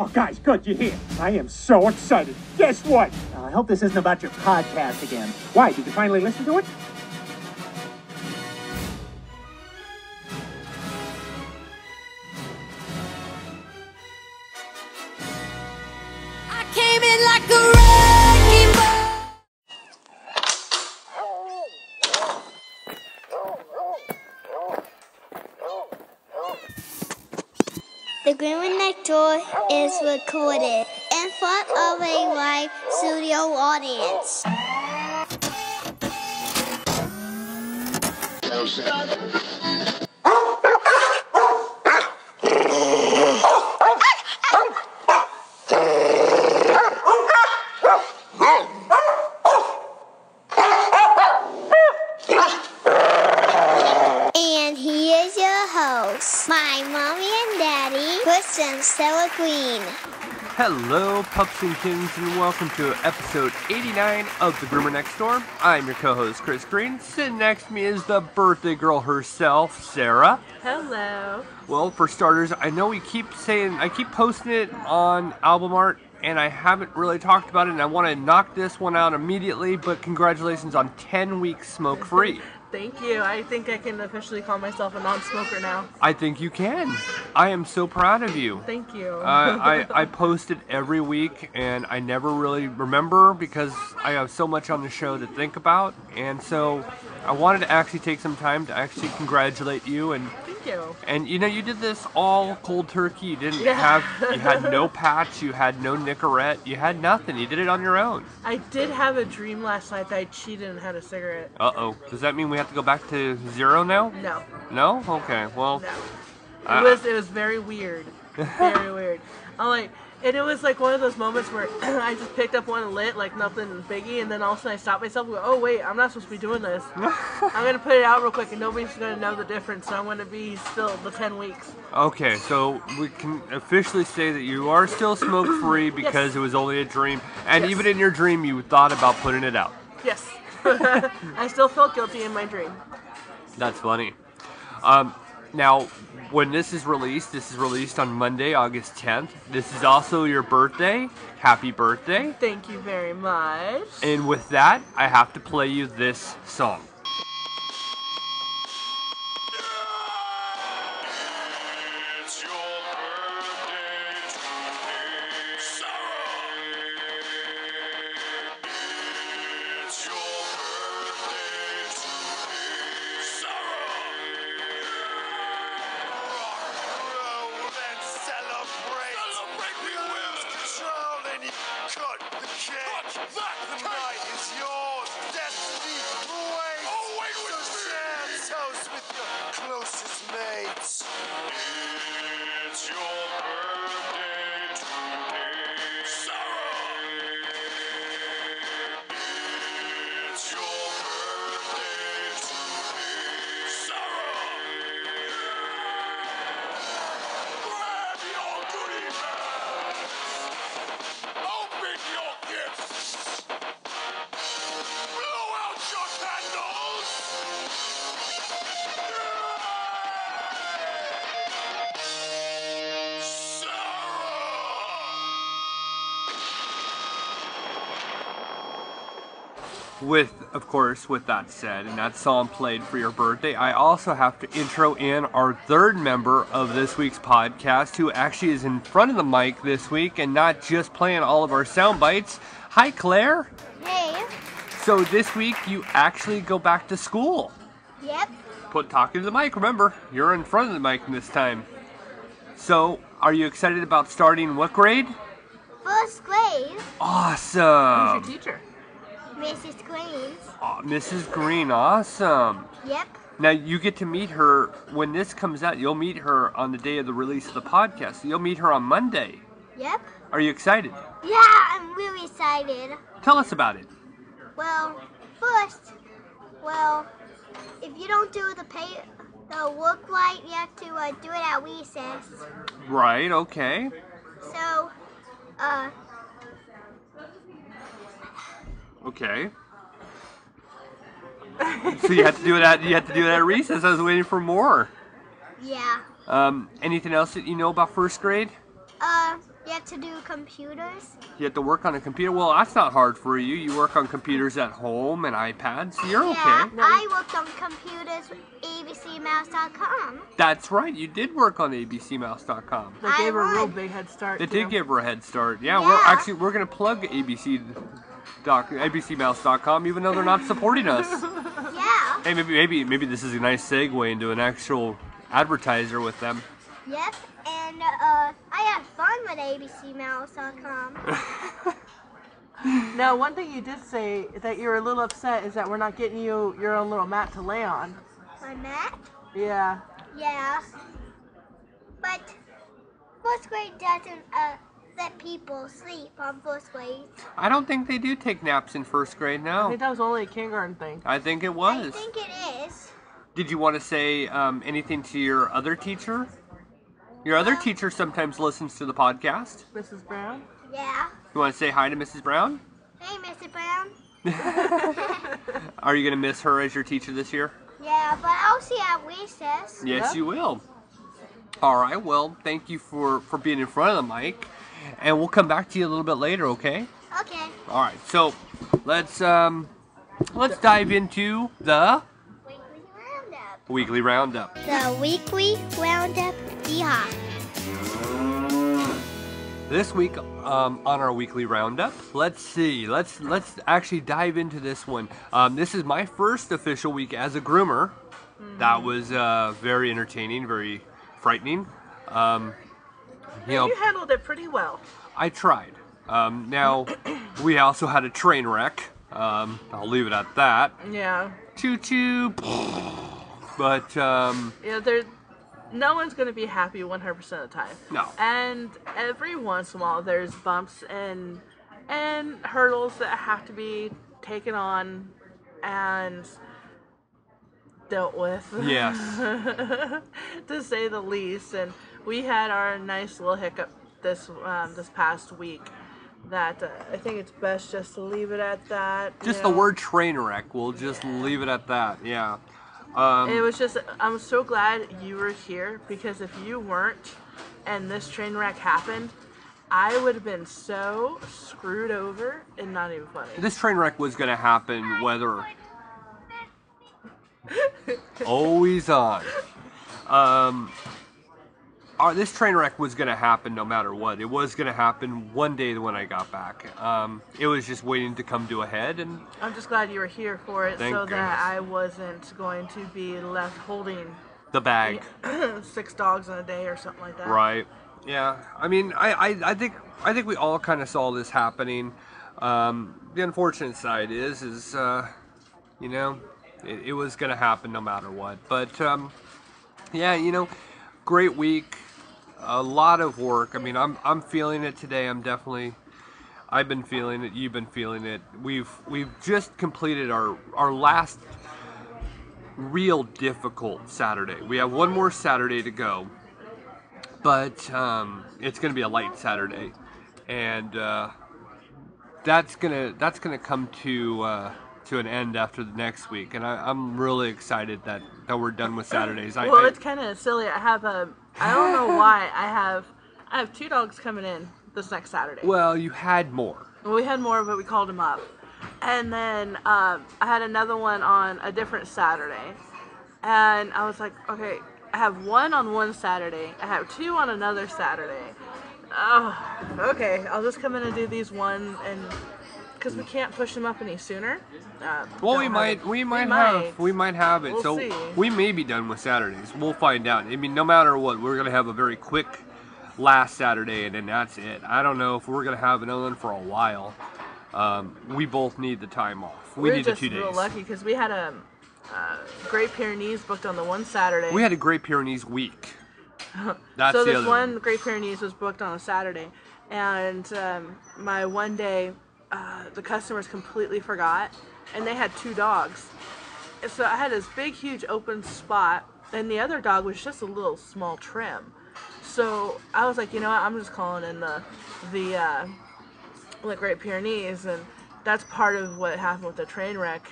Oh, guys, good, you hear? I am so excited. Guess what? I hope this isn't about your podcast again. Why, did you finally listen to it? I came in like a wrecking ball. The GROOMER next door is recorded in front of a live studio audience. And he is your host, my mommy and daddy, Chris and Stella Green. Hello, Pups and Kittens, and welcome to episode 89 of The GROOMER Next Door. I'm your co-host, Chris Green. Sitting next to me is the birthday girl herself, Sarah. Hello. Well, for starters, I know I keep posting it on album art, and I haven't really talked about it, and I want to knock this one out immediately, but congratulations on 10 weeks smoke-free. Thank you. I think I can officially call myself a non-smoker now. I think you can. I am so proud of you. Thank you. I post it every week, and I never really remember because I have so much on the show to think about, and so I wanted to actually take some time to actually congratulate you. And Thank you. And you know, you did this all cold turkey. You didn't you had no patch, you had no Nicorette, you had nothing. You did it on your own. I did have a dream last night that I cheated and had a cigarette. Uh-oh. Does that mean we have to go back to zero now? No. No? Okay. Well. No. It was very weird. Very weird. And it was like one of those moments where I just picked up one and lit, like nothing biggie, and then all of a sudden I stopped myself and go, oh wait, I'm not supposed to be doing this. I'm going to put it out real quick and nobody's going to know the difference, so I'm going to be still the 10 weeks. Okay, so we can officially say that you are still smoke-free because It was only a dream, and even in your dream you thought about putting it out. Yes. I still felt guilty in my dream. That's funny. Now, when this is released on Monday, August 10th. This is also your birthday. Happy birthday. Thank you very much. And with that, I have to play you this song. It's your birthday today, Sarah. It's your birthday today, Sarah. Roll and celebrate. We lose control and you cut the cake. The night is yours. Destiny waits. So share a toast with your closest mates. It's your birthday today, Sarah. It's your birthday today, Sarah. Grab your goodie bags. Open your gifts. Blow out your candles. With that said, and that song played for your birthday, I also have to intro in our third member of this week's podcast, who actually is in front of the mic this week and not just playing all of our sound bites. Hi, Claire. Hey. So this week you actually go back to school. Yep. Talking to the mic, remember, you're in front of the mic this time. So, are you excited about starting what grade? First grade. Awesome. Who's your teacher? Mrs. Green. Oh, Mrs. Green, awesome. Yep. Now, you get to meet her, when this comes out, you'll meet her on the day of the release of the podcast. So you'll meet her on Monday. Yep. Are you excited? Yeah, I'm really excited. Tell us about it. Well, first, if you don't do the work right, you have to do it at recess. Right, okay. So, Okay. So you have to do it at recess. I was waiting for more. yeah. Anything else that you know about first grade? You have to do computers. You have to work on a computer? Well, that's not hard for you. You work on computers at home and iPads, so you're Yeah, okay. I worked on computers with abcmouse.com. That's right, you did work on abcmouse.com. They gave her a real won. big head start. It too. did give her a head start. Yeah, Yeah. we're going to plug abcmouse.com even though they're not supporting us. Yeah. Hey, maybe this is a nice segue into an actual advertiser with them. Yep. And I had fun with abcmouse.com. Now, one thing you did say that you were a little upset is that we're not getting you your own little mat to lay on. My mat? Yeah. Yeah. But first grade doesn't let people sleep on first grade. I don't think they do take naps in first grade I now. think that was only a kindergarten thing. I think it I was. think it is. Did you want to say anything to your other teacher? Your other teacher sometimes listens to the podcast. Mrs. Brown? Yeah. You want to say hi to Mrs. Brown? Hey, Mr. Brown. Are you going to miss her as your teacher this year? Yeah, but I'll see you at recess. Yes, Yeah. you will. All right, well, thank you for being in front of the mic, and we'll come back to you a little bit later, okay? Okay. All right, so let's dive into the Weekly Roundup. Weekly Roundup. The Weekly Roundup. Yeehaw. This week on our Weekly Roundup, let's see, let's actually dive into this one. This is my first official week as a groomer. That was very entertaining, very frightening. You know, You handled it pretty well. I tried. Now, we also had a train wreck. I'll leave it at that. Yeah. Choo choo. But Yeah, no one's going to be happy 100% of the time. No. And every once in a while, there's bumps and hurdles that have to be taken on and dealt with. yes, To say the least. And we had our nice little hiccup this past week that I think it's best just to leave it at that. just you the know. word train wreck. We'll just leave it at that. Yeah. It was just, I'm so glad you were here, because if you weren't and this train wreck happened, I would have been so screwed over and not even funny. This train wreck was going to happen whether... Always on. This train wreck was going to happen no matter what. It was going to happen one day when I got back. It was just waiting to come to a head, and I'm just glad you were here for it, Thank so goodness. that I wasn't going to be left holding the bag. 6 dogs in a day or something like that. Right. Yeah. I mean, I think we all kind of saw this happening. The unfortunate side is you know, it was going to happen no matter what. But yeah, you know, great week. A lot of work. I mean, I'm feeling it today. I've been feeling it. You've been feeling it. We've just completed our last real difficult Saturday. We have one more Saturday to go, but it's going to be a light Saturday, and that's gonna come to an end after the next week. And I'm really excited that we're done with Saturdays. Well, it's kind of silly. I don't know why I have 2 dogs coming in this next Saturday. Well, you had more. Well, we had more, but we called them up. And then I had another one on a different Saturday. And I was like, okay, I have 1 on one Saturday. I have 2 on another Saturday. Oh, okay. I'll just come in and do these one, and because we can't push them up any sooner. Well, don't we have might it. we might have it. We'll So see. we may be done with Saturdays. We'll find out. I mean, no matter what, we're gonna have a very quick last Saturday, and then that's it. I don't know if we're gonna have another one for a while. We both need the time off. We We're need the just 2 days. real lucky because we had a Great Pyrenees booked on the one Saturday. We had a Great Pyrenees week. That's so the this other one Great Pyrenees was booked on a Saturday, and my one day, the customers completely forgot, and they had 2 dogs. And so I had this big, huge open spot, and the other dog was just a little small trim. So I was like, you know what? I'm just calling in the Great Pyrenees, and that's part of what happened with the train wreck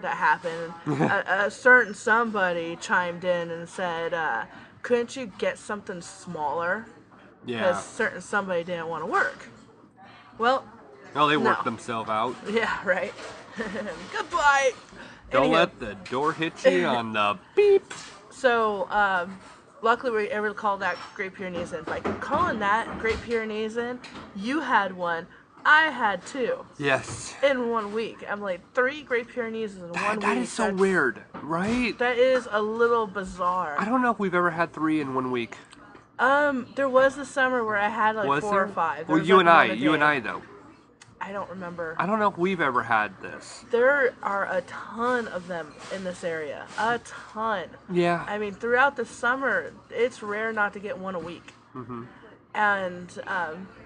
that happened. A certain somebody chimed in and said, couldn't you get something smaller Yeah. Because somebody didn't want to work. Well, Well, they worked no. themselves out. Yeah, right. Goodbye. Don't Anywho, let the door hit you on the beep. So, luckily we were able to call that Great Pyreneesan. By calling that Great Pyreneesan, you had one, I had two. Yes. In 1 week. I'm like, 3 Great Pyrenees in 1 week. That is so weird, right? That is a little bizarre. I don't know if we've ever had 3 in 1 week. There was the summer where I had like Was 4 there? or 5. There Well, was you like and I, one a you and day. I though. I don't remember. I don't know if we've ever had this. There are a ton of them in this area. A ton. Yeah. I mean, throughout the summer, it's rare not to get one a week. Mm-hmm. And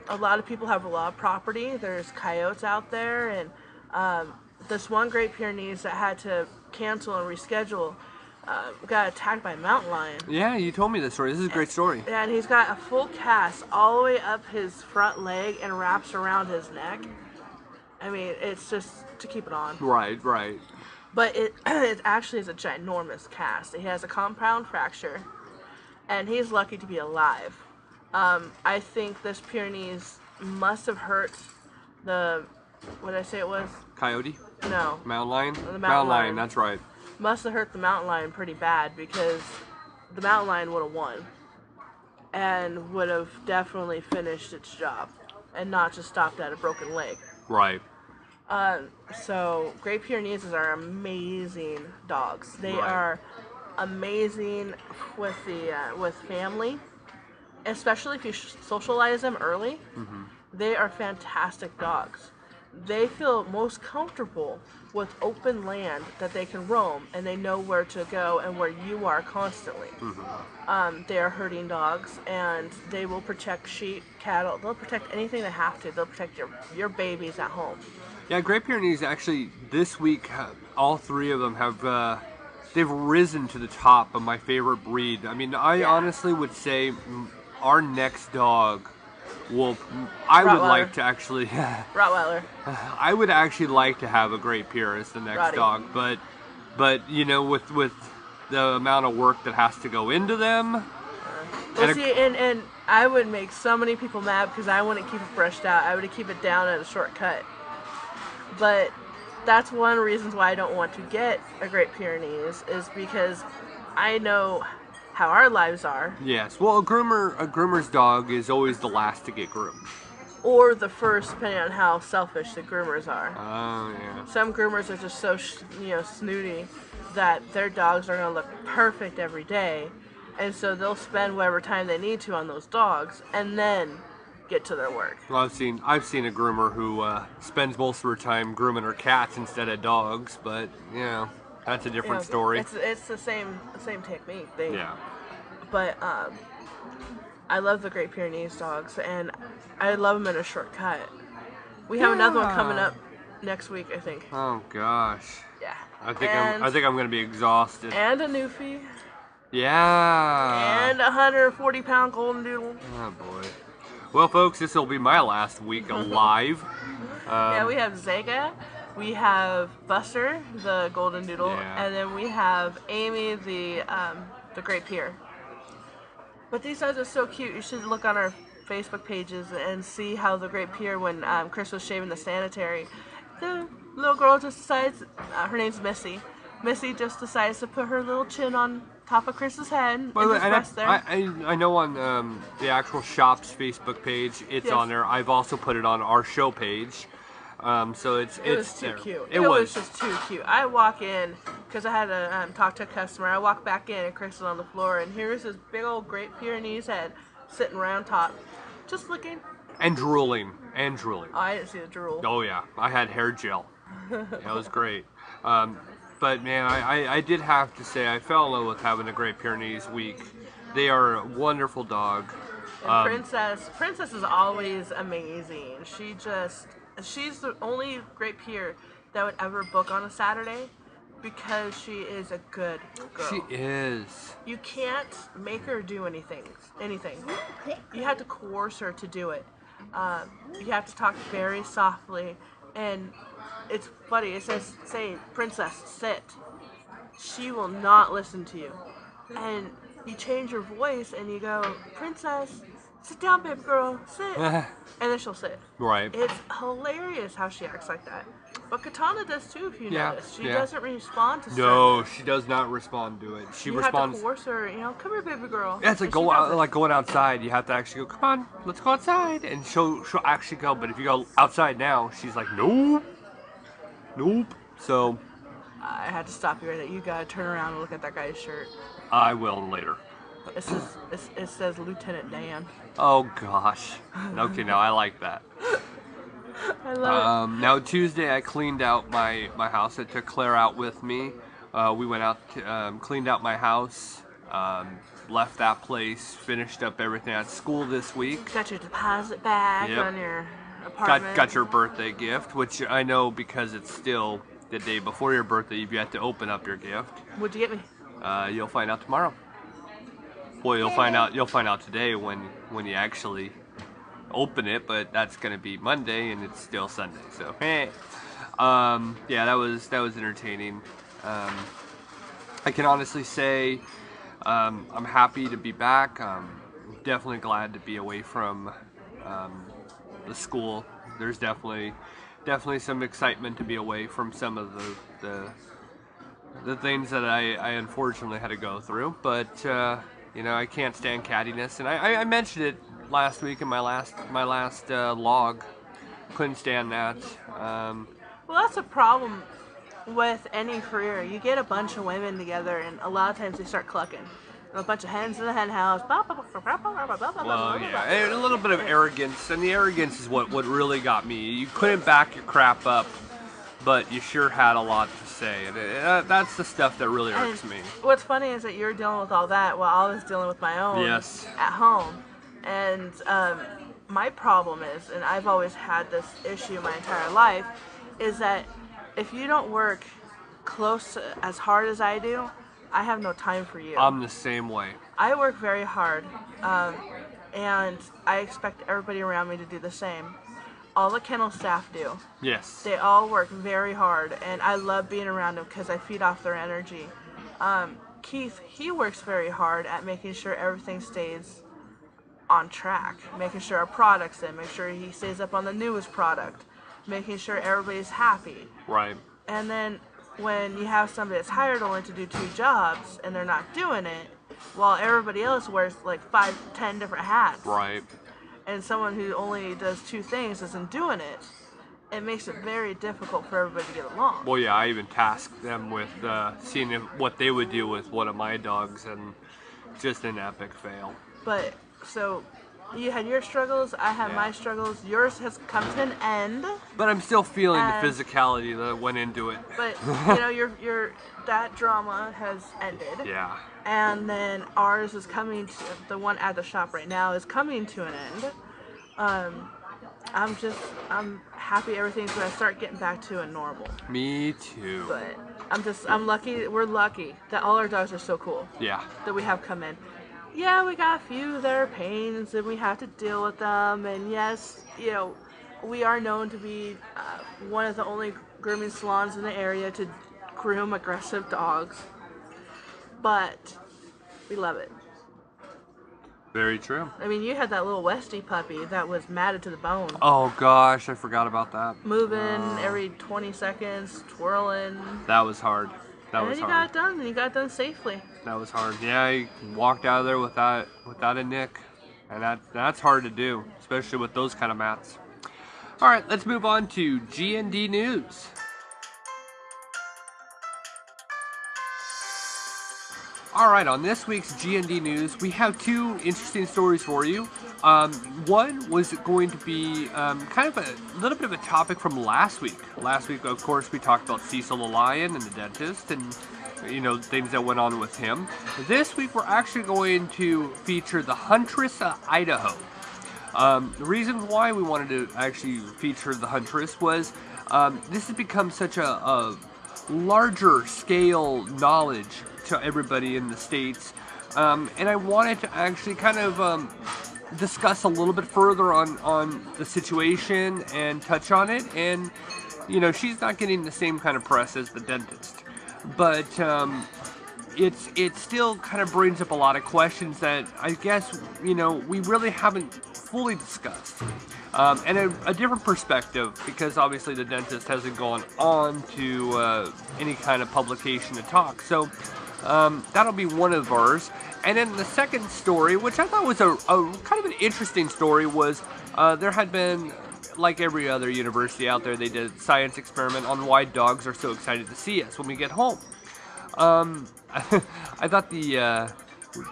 a lot of people have a lot of property. There's coyotes out there, and this one Great Pyrenees that had to cancel and reschedule got attacked by a mountain lion. Yeah, you told me this story. This is a great story. And he's got a full cast all the way up his front leg and wraps around his neck. I mean, it's just to keep it on. Right, right. But it actually is a ginormous cast. He has a compound fracture, and he's lucky to be alive. I think this Pyrenees must have hurt the, what did I say it was? Coyote? No. Mountain lion? The mountain Mountain lion, lion. that's right. Must have hurt the mountain lion pretty bad, because the mountain lion would have won and would have definitely finished its job and not just stopped at a broken leg. Right. So Great Pyrenees are amazing dogs. They Right. are amazing with with family, especially if you socialize them early. Mm-hmm. They are fantastic dogs. They feel most comfortable with open land that they can roam, and they know where to go and where you are constantly. Mm-hmm. They are herding dogs, and they will protect sheep, cattle. They'll protect anything they have to. They'll protect your babies at home. Yeah, Great Pyrenees actually, this week, all 3 of them have, they've risen to the top of my favorite breed. I mean, I honestly would say our next dog I would Rottweiler. like to actually, Rottweiler. I would actually like to have a Great Pyre as the next Roddy. dog, but you know, with the amount of work that has to go into them. Well, see, and I would make so many people mad because I wouldn't keep it brushed out. I would keep it down at a shortcut. But that's one of the reasons why I don't want to get a Great Pyrenees, is because I know how our lives are. Yes, well, a groomer's dog is always the last to get groomed. Or the first, depending on how selfish the groomers are. Oh, yeah. Some groomers are just so snooty that their dogs are going to look perfect every day, and so they'll spend whatever time they need to on those dogs and then get to their work. Well, I've seen a groomer who spends most of her time grooming her cats instead of dogs, but you know, that's a different story. It's the same technique. Yeah. But I love the Great Pyrenees dogs, and I love them in a shortcut. We have another one coming up next week, I think. Oh gosh. Yeah. I think I'm gonna be exhausted. And a Newfie. Yeah. And a 140-pound golden doodle. Oh boy. Well, folks, this will be my last week alive. Yeah, we have Zega, we have Buster, the golden doodle, Yeah. and then we have Amy, the Great Pyre. But these dogs are so cute. You should look on our Facebook pages and see how the Great Pyre, when Chris was shaving the sanitary, the little girl just decides, her name's Missy. Missy just decides to put her little chin on top of Chris's head and Well, just rest there. I know on the actual shop's Facebook page, it's Yes. on there. I've also put it on our show page. So it's was too there. cute. It was just too cute. I walk in because I had to talk to a customer. I walk back in and Chris is on the floor, and here's this big old Great Pyrenees head sitting around top, just looking. And drooling. Oh, I didn't see the drool. Oh yeah, I had hair gel. That was great. But man, I did have to say I fell in love with having a Great Pyrenees week. They are a wonderful dog. And Princess is always amazing. She's the only Great Pyre that would ever book on a Saturday because she is a good girl. She is. You can't make her do anything. You have to coerce her to do it. You have to talk very softly, and it's funny. It says, "Say, Princess, sit." She will not listen to you, and you change your voice and you go, "Princess, sit down, baby girl, sit. And then she'll sit. Right. It's hilarious how she acts like that. But Katana does too, if you notice. She yeah. doesn't respond to No, certain. she does not respond to it. She You responds. have to force her, you know, come here, baby girl. Yeah, it's like And she does it. like going outside. You have to actually go. Come on, let's go outside, and she'll actually go. But if you go outside now, she's like, nope, nope. So I had to stop you right there. You gotta turn around and look at that guy's shirt. I will later. It says Lieutenant Dan. Oh gosh. Okay, now I like that. I love it. Now Tuesday I cleaned out my house. I took Claire out with me. We went out, cleaned out my house, left that place, finished up everything at school this week. Got your deposit back Yep. on your apartment. Got your birthday gift, which I know because it's still the day before your birthday, you've yet to open up your gift. What'd you get me? You'll find out tomorrow. Well, you'll find out today when you actually open it, but that's gonna be Monday and it's still Sunday. So, yeah, that was entertaining. I can honestly say I'm happy to be back. Definitely glad to be away from the school. There's definitely some excitement to be away from some of the things that I unfortunately had to go through. But you know, I can't stand cattiness, and I mentioned it last week in my last log. Couldn't stand that. Well, that's a problem with any career. You get a bunch of women together, and a lot of times they start clucking. A bunch of hens in the hen house. Well, yeah, and a little bit of arrogance, and the arrogance is what really got me. You couldn't back your crap up, but you sure had a lot to say, and that's the stuff that really irks me. What's funny is that you're dealing with all that while I was dealing with my own Yes. at home. And my problem is, and I've always had this issue my entire life, is that if you don't work close as hard as I do, I have no time for you. I'm the same way. I work very hard, and I expect everybody around me to do the same. All the kennel staff do. Yes. They all work very hard, and I love being around them because I feed off their energy. Keith, he works very hard at making sure everything stays on track, making sure our product's in, make sure he stays up on the newest product, making sure everybody's happy. Right. And then when you have somebody that's hired only to do 2 jobs and they're not doing it, while everybody else wears like 5, 10 different hats. Right. And someone who only does 2 things isn't doing it, it makes it very difficult for everybody to get along. Well, yeah, I even tasked them with seeing what they would do with one of my dogs, and just an epic fail. But, so, you had your struggles, I had my struggles, yours has come to an end. But I'm still feeling the And- physicality that went into it. But, you know, your that drama has ended. Yeah. And then ours is coming to, the one at the shop right now is coming to an end. I'm happy everything's gonna start getting back to a normal. Me too. But I'm lucky, we're lucky that all our dogs are so cool Yeah. that we have come in. Yeah, we got a few that are pains and we have to deal with them. And yes, you know, we are known to be one of the only grooming salons in the area to groom aggressive dogs. But we love it. Very true. I mean, you had that little Westie puppy that was matted to the bone. Oh gosh, I forgot about that. Moving every 20 seconds, twirling. That was hard. That And was then you hard. got it done, and you got it done safely. That was hard. Yeah, I walked out of there without a nick, and that's hard to do, especially with those kind of mats. All right, let's move on to G&D news. All right, on this week's G&D news, we have 2 interesting stories for you. One was going to be kind of a little bit of a topic from last week. Last week, of course, we talked about Cecil the Lion and the dentist, and you know, things that went on with him. This week, we're actually going to feature the Huntress of Idaho. The reason why we wanted to actually feature the Huntress was this has become such a larger scale knowledge to everybody in the States, and I wanted to actually kind of discuss a little bit further on the situation and touch on it. And you know, she's not getting the same kind of press as the dentist, but it still kind of brings up a lot of questions that I guess, you know, we really haven't fully discussed. And a different perspective, because obviously the dentist hasn't gone on to any kind of publication to talk. So that'll be one of ours. And then the second story, which I thought was a kind of an interesting story, was there had been, like every other university out there, they did a science experiment on why dogs are so excited to see us when we get home. I thought the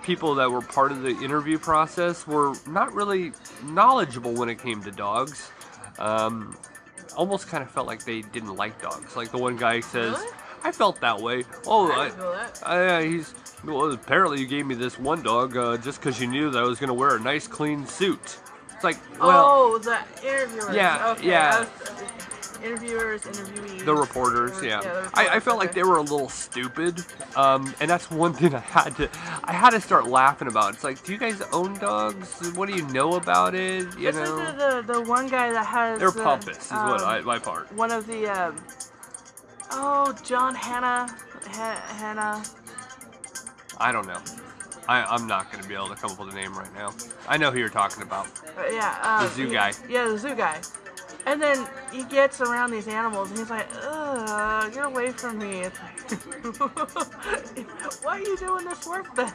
people that were part of the interview process were not really knowledgeable when it came to dogs. Almost kind of felt like they didn't like dogs. Like the one guy says, Really? I felt that way. Oh, I didn't feel that. well, apparently you gave me this one dog just because you knew that I was going to wear a nice clean suit. It's like, well... Oh, the interviewers. Yeah, okay. yeah. Interviewers, interviewees. The reporters, the yeah. reporters, I felt like they were a little stupid, and that's one thing I had to start laughing about. It's like, do you guys own dogs? What do you know about it? You It's know, like the one guy that has. they're pompous, is what my part. One of the. John Hannah. I don't know. I'm not going to be able to come up with a name right now. I know who you're talking about. The zoo guy. Yeah, the zoo guy. And then he gets around these animals and he's like, ugh, get away from me. It's like, why are you doing this work then?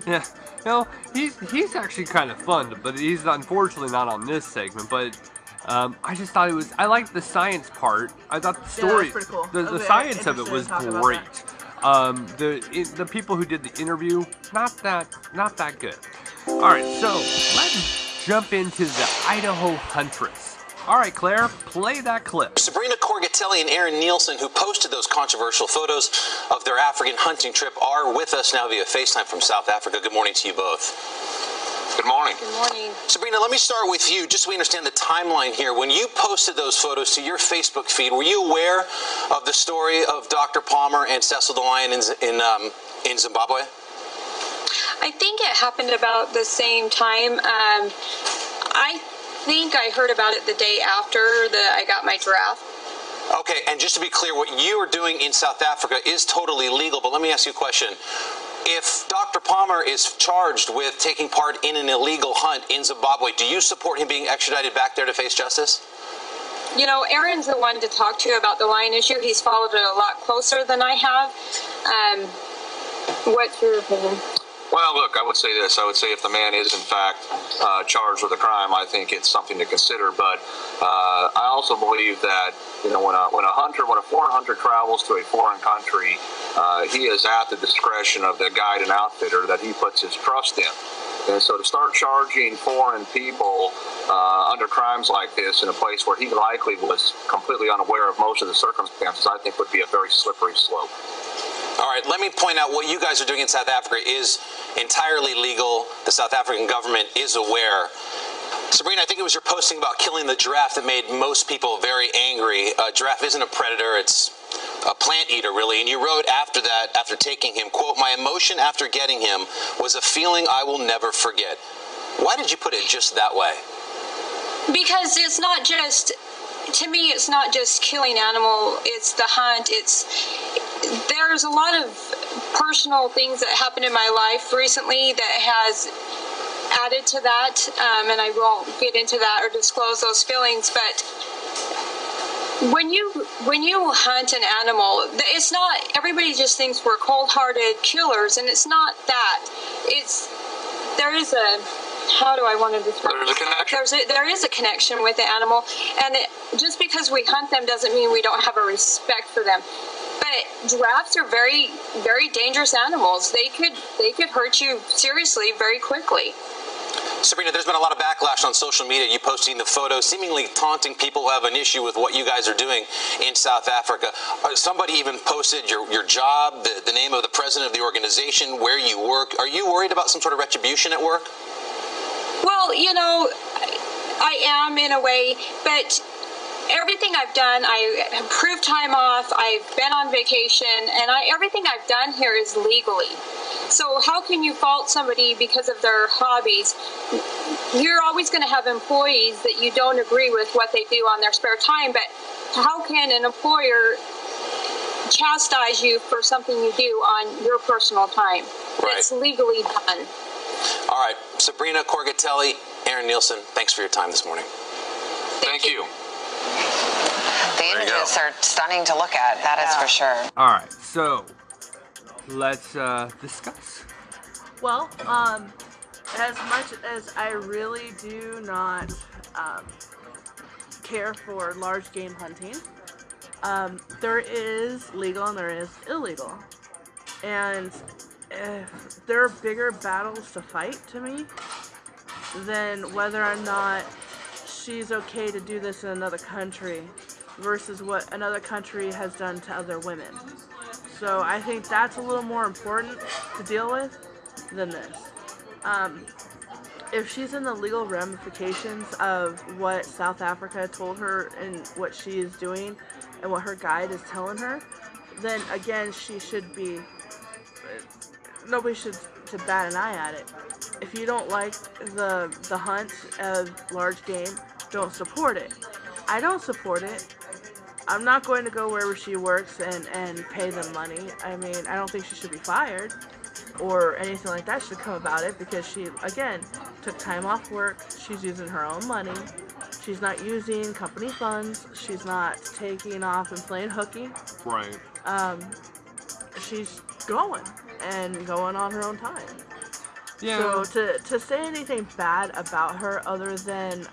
Yeah, no, he's actually kind of fun, but he's unfortunately not on this segment. But I just thought I liked the science part. I thought the story, that's pretty cool. the science of it was great. The people who did the interview, not that good. All right, so let's jump into the Idaho Huntress. All right, Claire, play that clip. Sabrina Corgatelli and Aaron Nielsen, who posted those controversial photos of their African hunting trip, are with us now via FaceTime from South Africa. Good morning to you both. Good morning. Good morning. Sabrina, let me start with you, just so we understand the timeline here. When you posted those photos to your Facebook feed, were you aware of the story of Dr. Palmer and Cecil the Lion in Zimbabwe? I think it happened about the same time. I think I heard about it the day after I got my giraffe. Okay, and just to be clear, what you are doing in South Africa is totally legal, but let me ask you a question. If Dr. Palmer is charged with taking part in an illegal hunt in Zimbabwe, do you support him being extradited back there to face justice? You know, Aaron's the one to talk to about the lion issue. He's followed it a lot closer than I have. What's your opinion? Well, look, I would say this. I would say if the man is, in fact, charged with a crime, I think it's something to consider. But I also believe that, you know, when a foreign hunter travels to a foreign country, he is at the discretion of the guide and outfitter that he puts his trust in. And so to start charging foreign people under crimes like this in a place where he likely was completely unaware of most of the circumstances, I think would be a very slippery slope. All right, let me point out what you guys are doing in South Africa is entirely legal. The South African government is aware. Sabrina, I think it was your posting about killing the giraffe that made most people very angry. A giraffe isn't a predator, it's a plant eater, really. And you wrote after that, after taking him, quote, "My emotion after getting him was a feeling I will never forget." Why did you put it just that way? Because it's not just, to me, it's not just killing animal, it's the hunt, there's a lot of personal things that happened in my life recently that has added to that, and I won't get into that or disclose those feelings, but when you hunt an animal, it's not, everybody just thinks we're cold-hearted killers, and it's not that. There is a, how do I want to describe it? There's a connection. There is a connection with the animal, and just because we hunt them doesn't mean we don't have a respect for them. But giraffes are very, very dangerous animals. They could hurt you seriously very quickly. Sabrina, there's been a lot of backlash on social media. You posting the photos, seemingly taunting people who have an issue with what you guys are doing in South Africa. Somebody even posted your job, the name of the president of the organization, where you work. Are you worried about some sort of retribution at work? Well, you know, I am in a way, but everything I've done, I have proved time off, I've been on vacation, and everything I've done here is legally. So how can you fault somebody because of their hobbies? You're always going to have employees that you don't agree with what they do on their spare time, but how can an employer chastise you for something you do on your personal time. Right. It's legally done. All right, Sabrina Corgatelli, Aaron Nielsen, thanks for your time this morning. Thank you. The images are stunning to look at, that is for sure. All right, so let's discuss. Well, as much as I really do not care for large game hunting, there is legal and there is illegal. And there are bigger battles to fight to me than whether or not she's okay to do this in another country versus what another country has done to other women. So I think that's a little more important to deal with than this. If she's in the legal ramifications of what South Africa told her and what she is doing and what her guide is telling her, then again she should be, nobody should to bat an eye at it. If you don't like the hunt of large game, don't support it. I don't support it. I'm not going to go wherever she works and pay them money. I mean, I don't think she should be fired or anything like that should come about it because she, again, took time off work. She's using her own money. She's not using company funds. She's not taking off and playing hooky. Right. She's going on her own time. Yeah. So to say anything bad about her other than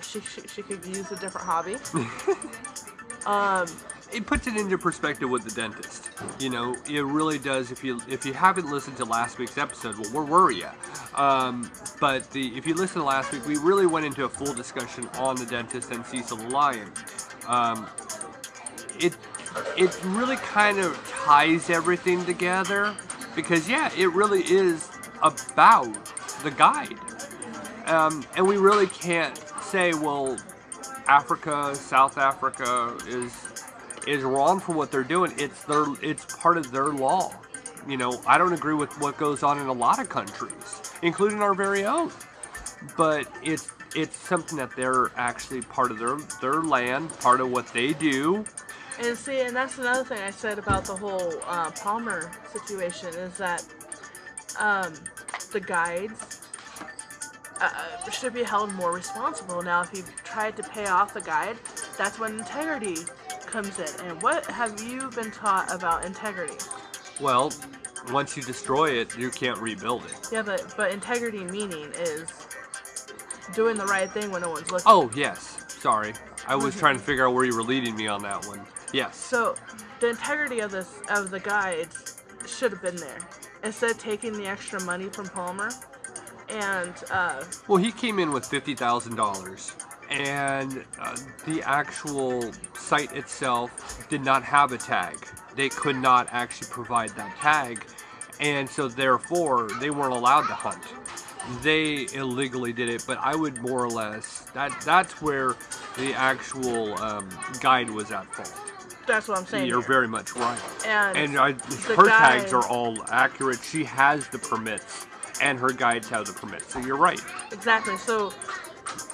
she could use a different hobby. It puts it into perspective with the dentist. You know, it really does. If you haven't listened to last week's episode, well, where were you? But if you listen to last week, we really went into a full discussion on the dentist and Cecil the Lion. It really kind of ties everything together because yeah, it really is about the guide, and we really can't say, well, South Africa is wrong for what they're doing. It's part of their law. You know, I don't agree with what goes on in a lot of countries, including our very own. But it's something that they're actually part of their land, part of what they do. And see, and that's another thing I said about the whole Palmer situation is that the guides should be held more responsible. Now, if you tried to pay off the guide, that's when integrity comes in. And what have you been taught about integrity? Well, once you destroy it, you can't rebuild it. Yeah, but integrity meaning is doing the right thing when no one's looking. Oh, yes. Sorry. I was trying to figure out where you were leading me on that one. Yes. So, the integrity of the guides should have been there. Instead of taking the extra money from Palmer and well, he came in with $50,000 and the actual site itself did not have a tag. They could not actually provide that tag, and so therefore they weren't allowed to hunt. They illegally did it, but I would more or less, that's where the actual guide was at fault. That's what I'm saying. You're very much right. And her guide, tags are all accurate. She has the permits, and her guides have the permits. So you're right. Exactly. So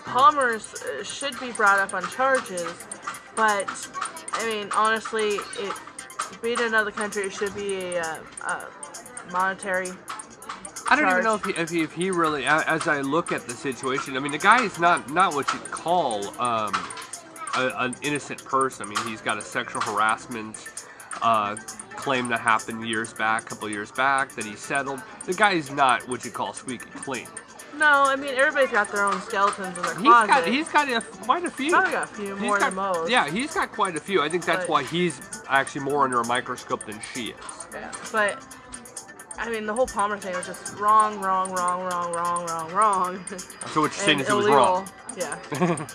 Palmer's should be brought up on charges, but I mean, honestly, being in another country, it should be a monetary. I don't even know if he really, as I look at the situation, I mean, the guy is not what you'd call an innocent person. I mean, he's got a sexual harassment claim that happened a couple years back, that he settled. The guy is not what you call squeaky clean. No, I mean, everybody's got their own skeletons in their closet. He's got quite a few. He's probably got a few more than most. Yeah, he's got quite a few. I think that's why he's actually more under a microscope than she is. Yeah, but I mean, the whole Palmer thing was just wrong. So what you're saying is it was illegal. wrong. Yeah,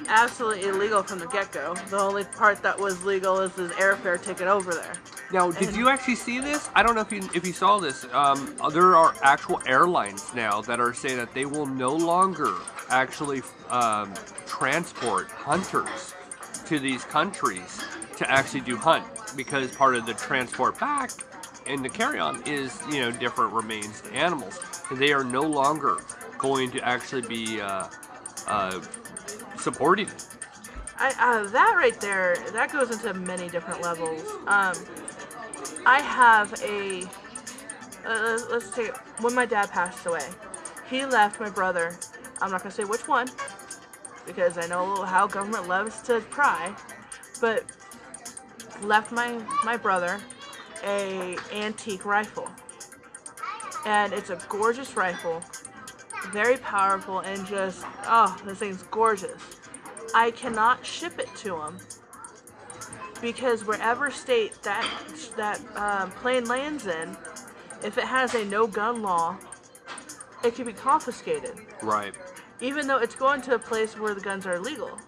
absolutely illegal from the get-go. The only part that was legal is his airfare ticket over there. Now, did you actually see this? I don't know if you saw this. There are actual airlines now that are saying that they will no longer actually transport hunters to these countries to actually do hunt, because part of the transport back and the carry-on is, different remains to animals. They are no longer going to actually be supporting it. That right there, that goes into many different levels. I have a, let's take, when my dad passed away, he left my brother, I'm not going to say which one, because I know how government loves to pry, but left my brother a antique rifle. And it's a gorgeous rifle, very powerful, and just, oh, this thing's gorgeous. I cannot ship it to him because wherever state that plane lands in, if it has a no-gun law, it can be confiscated. Right. Even though it's going to a place where the guns are legal,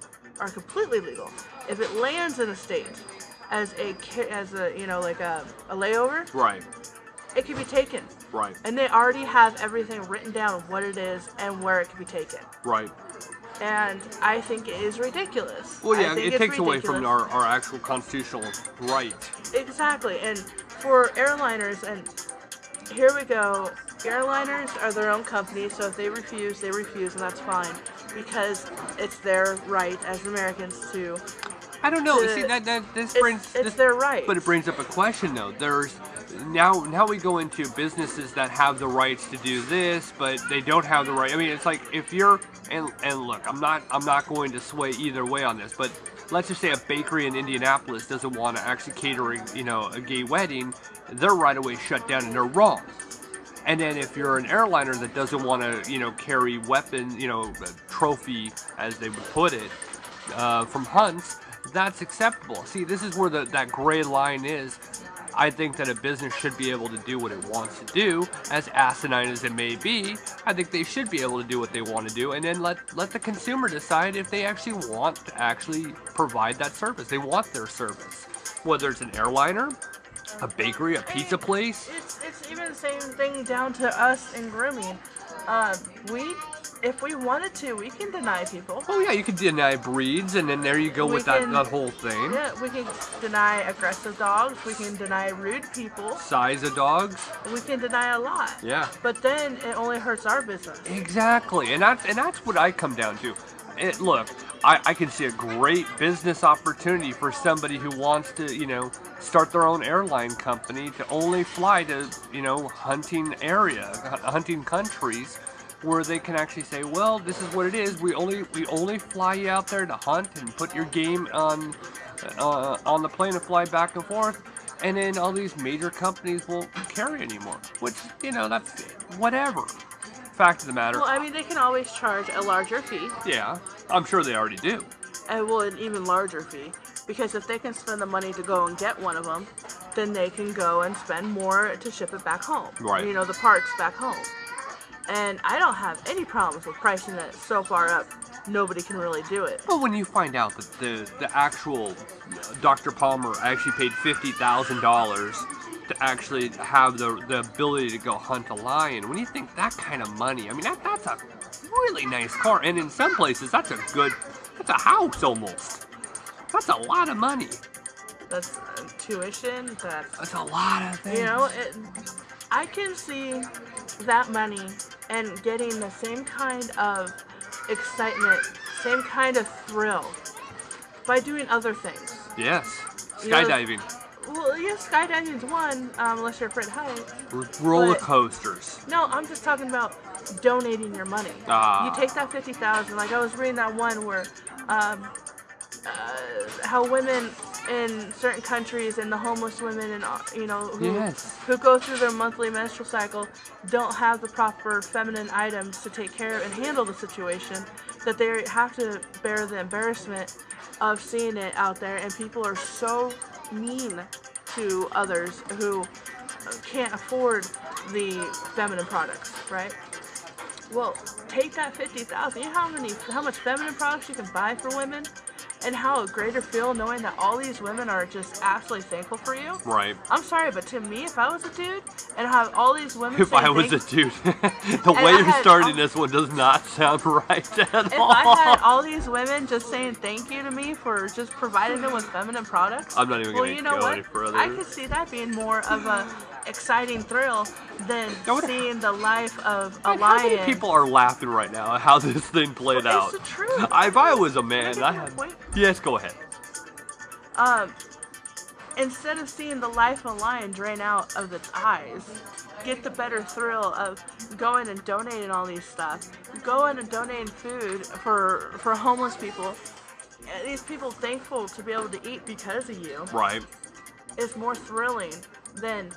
are completely legal. If it lands in a state as a you know, like a layover, right, it can be taken. Right. And they already have everything written down of what it is and where it can be taken. Right. And I think it is ridiculous. Well, yeah, it takes away from our actual constitutional right. Exactly. And for airliners, and here we go, airliners are their own company, so if they refuse, and that's fine. Because it's their right as Americans to... I don't know. See, it's their right. But it brings up a question, though. There's... Now we go into businesses that have the rights to do this, but they don't have the right. I mean, it's like if you're and look, I'm not going to sway either way on this, but let's just say a bakery in Indianapolis doesn't want to actually cater, a gay wedding, they're right away shut down and they're wrong. And then if you're an airliner that doesn't want to, carry weapons, trophy as they would put it, from hunts, that's acceptable. See, this is where that gray line is. I think that a business should be able to do what it wants to do, as asinine as it may be. I think they should be able to do what they want to do, and then let the consumer decide if they actually want to actually provide that service. They want their service, whether it's an airliner, a bakery, a pizza place. It's even the same thing down to us in grooming. If we wanted to, we can deny people. Oh yeah, you can deny breeds, and then there you go with that whole thing. Yeah, we can deny aggressive dogs. We can deny rude people. Size of dogs. We can deny a lot. Yeah. But then it only hurts our business. Exactly, and that's what I come down to. Look, I can see a great business opportunity for somebody who wants to, start their own airline company to only fly to, hunting countries, where they can actually say, well, this is what it is. We only fly you out there to hunt and put your game on the plane and fly back and forth, and then all these major companies won't carry anymore. Which, that's whatever. Fact of the matter. Well, I mean, they can always charge a larger fee. Yeah, I'm sure they already do. And an even larger fee, because if they can spend the money to go and get one of them, then they can go and spend more to ship it back home. Right. The parts back home. And I don't have any problems with pricing it so far up, nobody can really do it. Well, when you find out that the actual Dr. Palmer actually paid $50,000 to actually have the ability to go hunt a lion, when you think that kind of money, I mean, that's a really nice car. And in some places, that's a house almost. That's a lot of money. That's tuition, that's a lot of things. I can see that money and getting the same kind of excitement, same kind of thrill by doing other things. Yes, skydiving. Well, yeah, skydiving's one, unless you're afraid of heights. Roller coasters. No, I'm just talking about donating your money. You take that $50,000. Like I was reading that one where how women in certain countries and the homeless women and who go through their monthly menstrual cycle don't have the proper feminine items to take care of and handle the situation, that they have to bear the embarrassment of seeing it out there, and people are so mean to others who can't afford the feminine products, right? Well, take that $50,000. You know how much feminine products you can buy for women? And how a greater feel knowing that all these women are just absolutely thankful for you. Right. I'm sorry, but to me, if I was a dude and have all these women If I was a dude, the way you're starting this one does not sound right at all. If I had all these women just saying thank you to me for just providing them with feminine products, I'm not even going to go any further. I could see that being more of exciting thrill than seeing the life of a lion. How many people are laughing right now at how this thing played out? It's the truth. If I was a man, Yes, go ahead. Instead of seeing the life of a lion drain out of its eyes, get the better thrill of going and donating all these stuff. Going and donating food for homeless people. And these people thankful to be able to eat because of you. Right. Is more thrilling than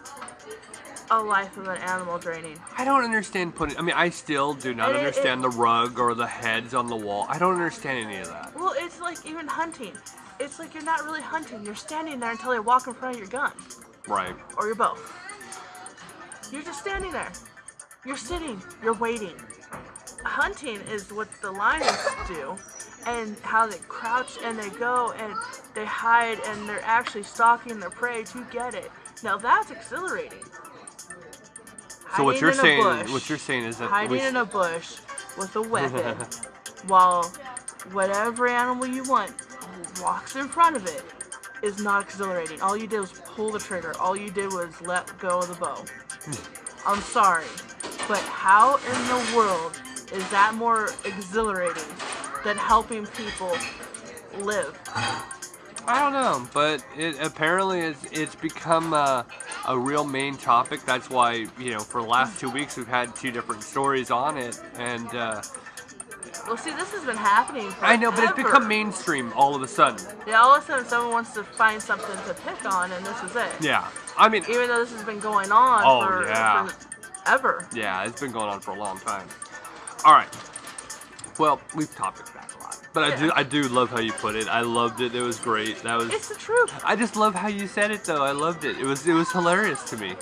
a life of an animal draining. I don't understand I still do not understand the rug or the heads on the wall. I don't understand any of that. Well, it's like even hunting. It's like you're not really hunting. You're standing there until they walk in front of your gun. Right. Or your bow. You're just standing there. You're sitting. You're waiting. Hunting is what the lions do, and how they crouch and they go and they hide and they're actually stalking their prey to get it. Now that's exhilarating. So what you're saying is that hiding in a bush with a weapon while whatever animal you want walks in front of it is not exhilarating. All you did was pull the trigger. All you did was let go of the bow. I'm sorry, but how in the world is that more exhilarating than helping people live? I don't know, but it apparently it's become a real main topic. That's why, for the last 2 weeks we've had 2 different stories on it, and well, see, this has been happening forever. I know, but it's become mainstream all of a sudden. Yeah, all of a sudden someone wants to find something to pick on, and this is it. Yeah, I mean, even though this has been going on forever. Yeah, it's been going on for a long time. All right. Well, we've topic back a lot, but I do love how you put it. I loved it. It was great. It's the truth. I just love how you said it, though. I loved it. It was hilarious to me.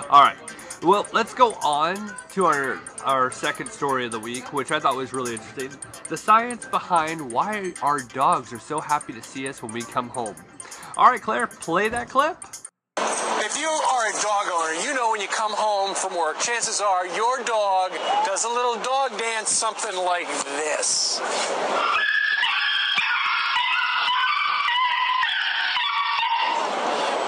All right. Well, let's go on to our second story of the week, which I thought was really interesting. The science behind why our dogs are so happy to see us when we come home. All right, Claire, play that clip. If you are a dog owner, you know when you come home from work, chances are your dog does a little dog dance, something like this.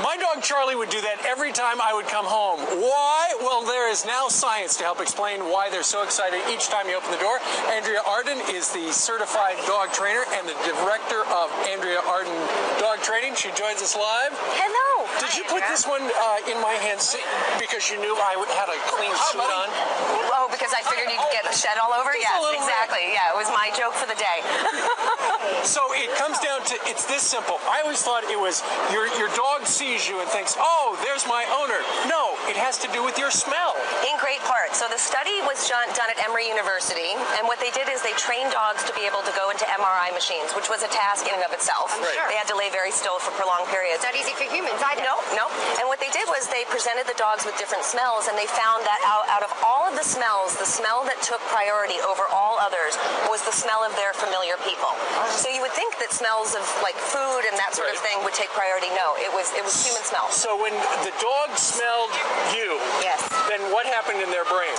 My dog Charlie would do that every time I would come home. Why? Well, there is now science to help explain why they're so excited each time you open the door. Andrea Arden is the certified dog trainer and the director of Andrea Arden Dog Training. She joins us live. Hello. Did you put this one in my hands because you knew I had a clean suit on? Oh, because I figured you'd get shed all over? Yes, exactly. Yeah, it was my joke for the day. So it comes down to, it's this simple. I always thought it was your dog sees you and thinks, oh, there's my owner. No, it has to do with your smell. In great part. So the study was done at Emory University, and what they did is they trained dogs to be able to go into MRI machines, which was a task in and of itself. Right. They had to lay very still for prolonged periods. It's not easy for humans either. No. And what they did was they presented the dogs with different smells, and they found that out of all of the smells, the smell that took priority over all others was the smell of their familiar people. So you would think that smells of like food and that sort of thing would take priority. No, it was human smell. So when the dog smelled you, yes, then what happened in their brain?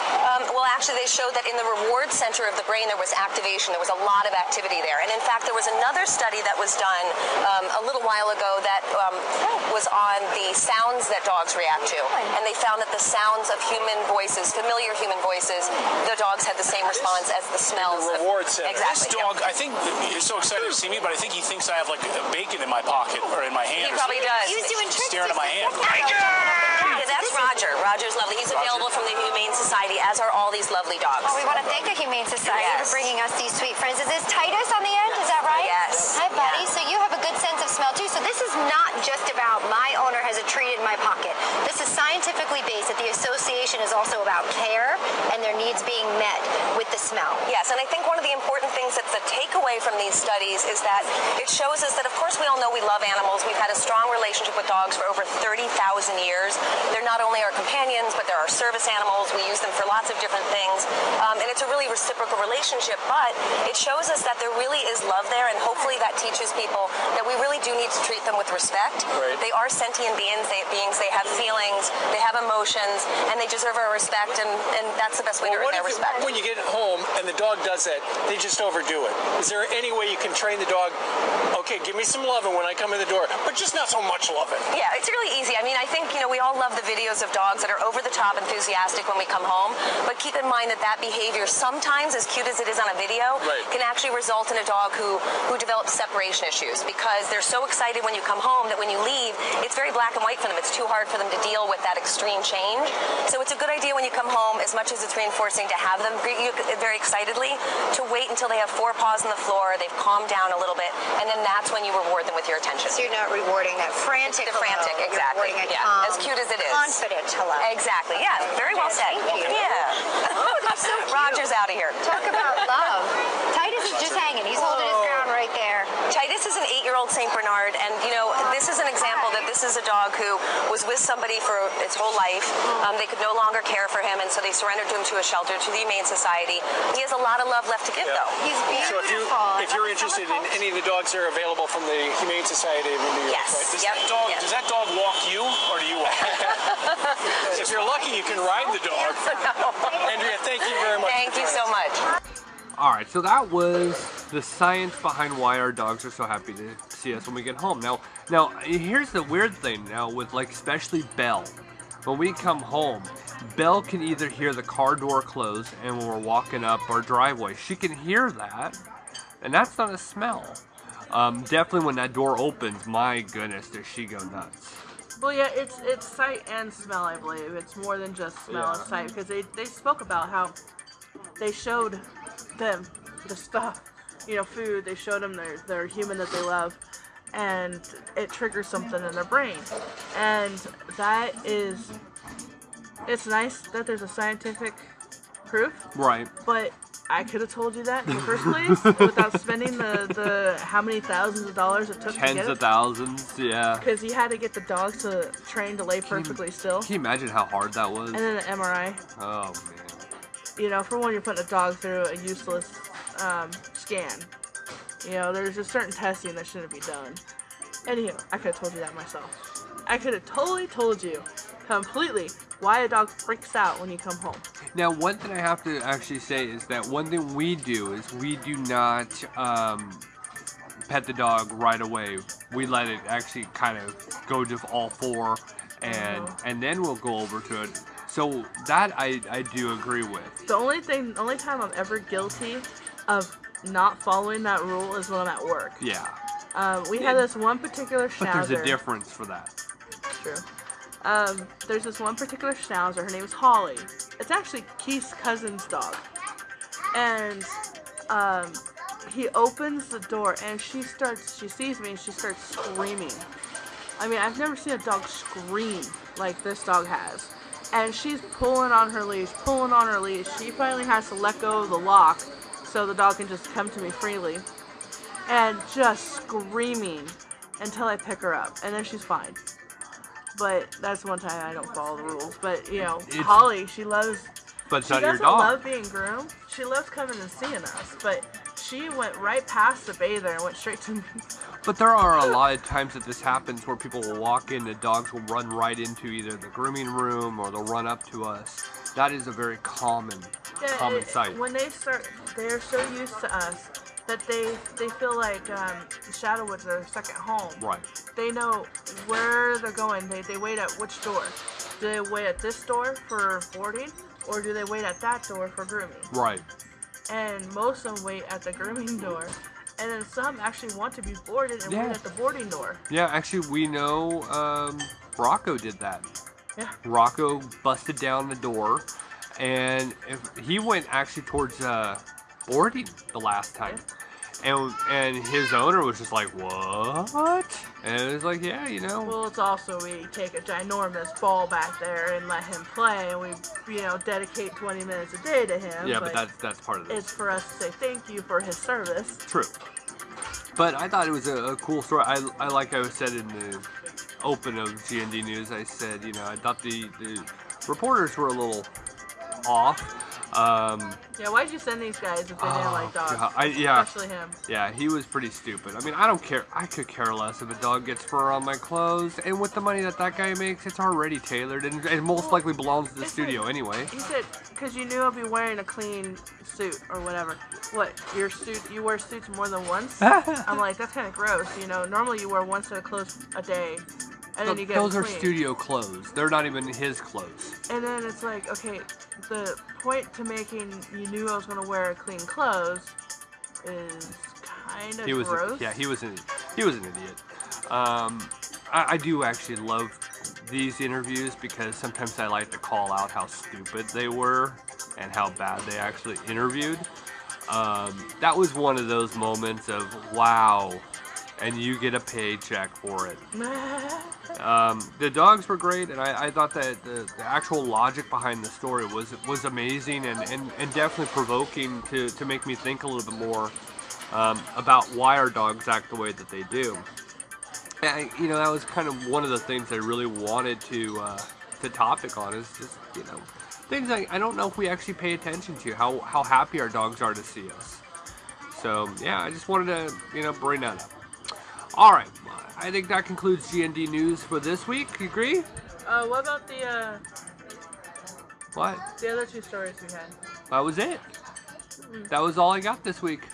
Well, actually, they showed that in the reward center of the brain there was activation. There was a lot of activity there. And in fact, there was another study that was done a little while ago that was on the sounds that dogs react to. And they found that the sounds of human voices, familiar human voices, the dogs had the same response as the smells. The reward center. Exactly. This dog, I think he's so excited to see me, but I think he thinks I have like bacon in my pocket or in my hand. He probably does. He was doing tricks. Staring at my hand. Yeah, that's Roger. Roger's lovely. He's available from the Humane Society, as are all these lovely dogs. Well, we want to thank the Humane Society Yes. for bringing us these sweet friends. Is this Titus on the end? Is that right? Yes. Hi, buddy. Yeah. So you have a good sense of smell, too. So this is not just about my owner has a treat in my pocket. This is scientifically based that the association is also about care and their needs being met with the smell. Yes, and I think one of the important things that's the takeaway from these studies is that it shows us that, of course, we all know we love animals. We've had a strong relationship with dogs for over 30,000 years. They're not only our companions, but they're our service animals. We use them for lots of different things. And it's a totally reciprocal relationship, but it shows us that there really is love there, and hopefully that teaches people that we really do need to treat them with respect. Right. They are sentient beings. They have feelings, they have emotions, and they deserve our respect, and that's the best way to earn their respect. When you get home and the dog does that, they just overdo it. Is there any way you can train the dog, okay, give me some loving when I come in the door, but just not so much loving? Yeah, it's really easy. I mean, I think, we all love the videos of dogs that are over-the-top enthusiastic when we come home, but keep in mind that behavior, sometimes, as cute as it is on a video, can actually result in a dog who develops separation issues, because they're so excited when you come home that when you leave, it's very black and white for them. It's too hard for them to deal with that extreme change. So it's a good idea when you come home, as much as it's reinforcing to have them greet you very excitedly, to wait until they have 4 paws on the floor, they've calmed down a little bit, and then that's when you reward them with your attention. So you're not rewarding that frantic hello. Frantic, exactly. Calm, as cute as it is. Confident hello. Exactly, yeah. Very well said. Thank you. Yeah. Oh, that's so cute. Roger's out of here. Talk about love. Titus is just hanging. He's holding his ground right there. Titus is an 8-year-old St. Bernard, and this is an example that this is a dog who was with somebody for its whole life. They could no longer care for him, and so they surrendered him to a shelter, to the Humane Society. He has a lot of love left to give, though. He's beautiful. So if you're interested in any of the dogs that are available from the Humane Society of New York, right? Does that dog walk you, or do you walk him? If you're lucky, you can ride the dog. Andrea, thank you very much. Thank you so much. Alright, so that was the science behind why our dogs are so happy to see us when we get home. Now here's the weird thing now with, like, especially Belle. When we come home, Belle can either hear the car door close, and when we're walking up our driveway, she can hear that, and that's not a smell. Definitely when that door opens, my goodness, does she go nuts. Well, yeah, it's sight and smell, I believe. It's more than just smell and sight, because they spoke about how they showed them the stuff, food. They showed them their human that they love, and it triggers something in their brain. And that is, it's nice that there's a scientific proof. Right. But I could have told you that in the first place without spending the how many thousands of dollars it took to get it. Tens of thousands, yeah. Because you had to get the dogs to train to lay perfectly still. Can you imagine how hard that was? And then an MRI. Oh, man. For one, you're putting a dog through a useless scan. There's just certain testing that shouldn't be done. Anywho, I could have told you that myself. I could have totally told you completely why a dog freaks out when you come home. Now, one thing I have to actually say is that one thing we do is we do not pet the dog right away. We let it actually kind of go to all 4, and then we'll go over to it. So that I do agree with. The only time I'm ever guilty of not following that rule is when I'm at work. Yeah. We had this one particular schnauzer. But there's a difference for that. True. There's this one particular schnauzer. Her name is Holly. It's actually Keith's cousin's dog. And he opens the door, and she sees me, and she starts screaming. I mean, I've never seen a dog scream like this dog has. And she's pulling on her leash. She finally has to let go of the lock so the dog can just come to me freely. And just screaming until I pick her up. And then she's fine. But that's one time I don't follow the rules. But, Holly, she loves... But it's she not your doesn't dog. love being groomed. She loves coming and seeing us. But she went right past the bather and went straight to me. But there are a lot of times that this happens where people will walk in, the dogs will run right into either the grooming room or they'll run up to us. That is a very common sight. When they start, they're so used to us that they feel like Shadowwood's their second home. Right. They know where they're going. They wait at which door. Do they wait at this door for boarding, or do they wait at that door for grooming? Right. And most of them wait at the grooming door. And then some actually want to be boarded and wait at the boarding door. Yeah, actually, we know Rocco did that. Yeah. Rocco busted down the door, and he went actually towards boarding the last time. Yeah. And his owner was just like, what? And it was like, yeah, Well, it's also we take a ginormous ball back there and let him play, and we, dedicate 20 minutes a day to him. Yeah, but that's part of it. It's for us to say thank you for his service. True. But I thought it was a cool story. I like I said in the open of GND News, I said, I thought the reporters were a little off. Yeah, why'd you send these guys if they didn't like dogs? Yeah. Especially him. Yeah, he was pretty stupid. I mean, I don't care. I could care less if a dog gets fur on my clothes. And with the money that guy makes, it's already tailored and it most likely belongs to the studio anyway. He said, because you knew I'll be wearing a clean suit or whatever. What, your suit, you wear suits more than once? I'm like, that's kind of gross, you know. Normally you wear one set of clothes a day. And then you get Those them are clean. studio clothes. They're not even his clothes. And then it's like, okay, the point to making you knew I was going to wear clean clothes is kind of gross. He was an idiot. I do actually love these interviews because sometimes I like to call out how stupid they were and how bad they actually interviewed. That was one of those moments of, wow, and you get a paycheck for it. The dogs were great, and I thought that the actual logic behind the story was amazing and definitely provoking to make me think a little bit more about why our dogs act the way that they do. And, you know, that was kind of one of the things I really wanted to topic on, is just, you know, things I don't know if we actually pay attention to, how happy our dogs are to see us. So, yeah, I just wanted to, you know, bring that up. Alright, I think that concludes GND News for this week. You agree? What about the, What? the other two stories we had? That was it. That was all I got this week.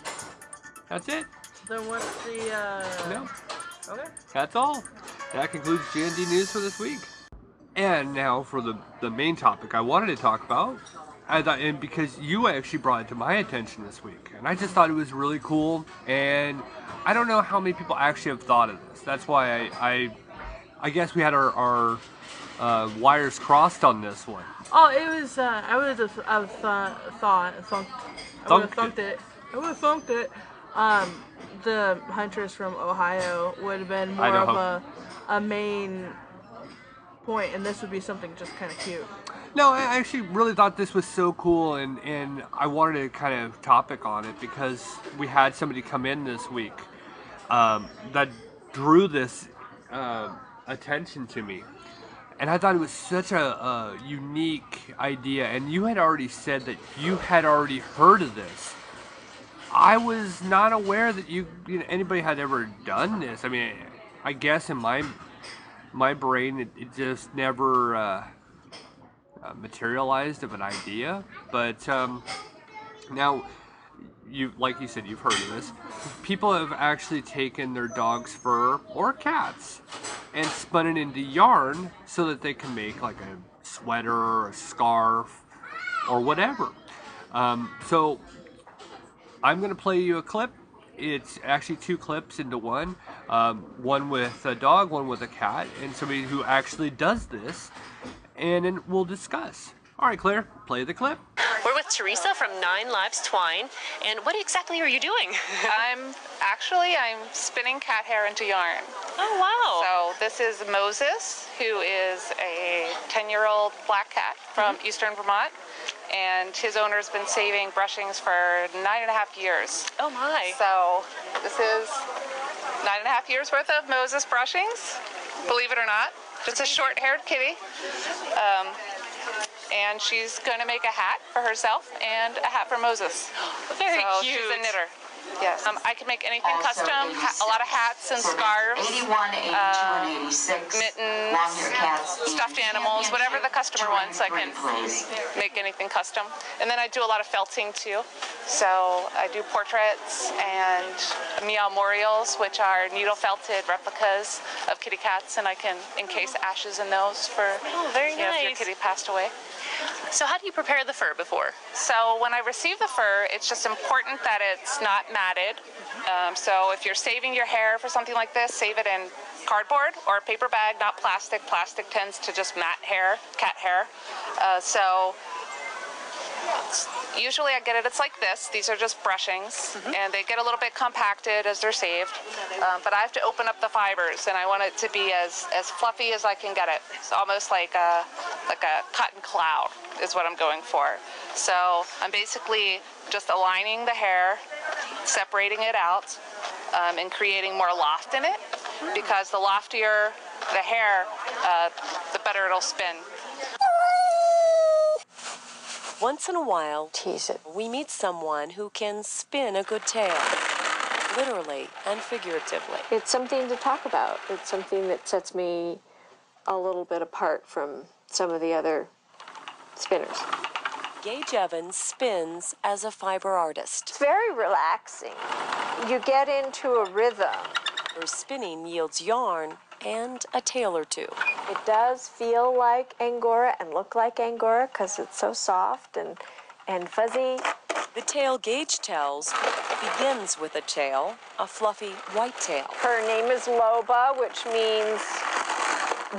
That's it. Then what's the, No. Okay. That's all. That concludes GND News for this week. And now for the main topic I wanted to talk about. And because you actually brought it to my attention this week. And I just thought it was really cool. And I don't know how many people actually have thought of this. That's why I guess we had our wires crossed on this one. Oh, it was, I would have thunked it. The Huntress from Ohio would have been more Idaho. of a main point, and this would be something just kind of cute. No, I actually really thought this was so cool, and I wanted to kind of topic on it because we had somebody come in this week that drew this attention to me. And I thought it was such a unique idea, and you had already said that you had already heard of this. I was not aware that anybody had ever done this. I mean, I guess in my brain it just never materialized of an idea. But now, like you said, you've heard of this. People have actually taken their dog's fur or cats and spun it into yarn so that they can make like a sweater or a scarf or whatever. So I'm going to play you a clip. It's actually two clips into one. One with a dog, one with a cat, and somebody who actually does this. And then we'll discuss. All right, Claire, play the clip. We're with Teresa from 9 Lives Twine, and what exactly are you doing? I'm spinning cat hair into yarn. Oh, wow. So this is Moses, who is a 10-year-old black cat from eastern Vermont, and his owner's been saving brushings for 9.5 years. Oh, my. So this is 9.5 years worth of Moses brushings, believe it or not. Just a short-haired kitty. And she's going to make a hat for herself and a hat for Moses. Very so cute. She's a knitter. Yes. I can make anything custom, a lot of hats and scarves, mittens, stuffed animals, whatever the customer wants, I can make anything custom. And then I do a lot of felting too. So I do portraits and meow memorials, which are needle felted replicas of kitty cats, and I can encase ashes in those for very nice. If your kitty passed away. So how do you prepare the fur before? So when I receive the fur, it's just important that it's not matted. So if you're saving your hair for something like this, save it in cardboard or a paper bag, not plastic. Plastic tends to just mat hair, cat hair. So usually I get it, it's like this. These are just brushings, and they get a little bit compacted as they're saved. But I have to open up the fibers, and I want it to be as fluffy as I can get it. It's almost like a cotton cloud is what I'm going for. So I'm basically just aligning the hair, separating it out, and creating more loft in it, because the loftier the hair, the better it'll spin. Once in a while, we meet someone who can spin a good tale, literally and figuratively. It's something to talk about. It's something that sets me a little bit apart from some of the other spinners. Gage Evans spins as a fiber artist. It's very relaxing. You get into a rhythm. Her spinning yields yarn and a tale or two. It does feel like Angora and look like Angora because it's so soft and fuzzy. The tale Gage tells begins with a tail, a fluffy white tail. Her name is Loba, which means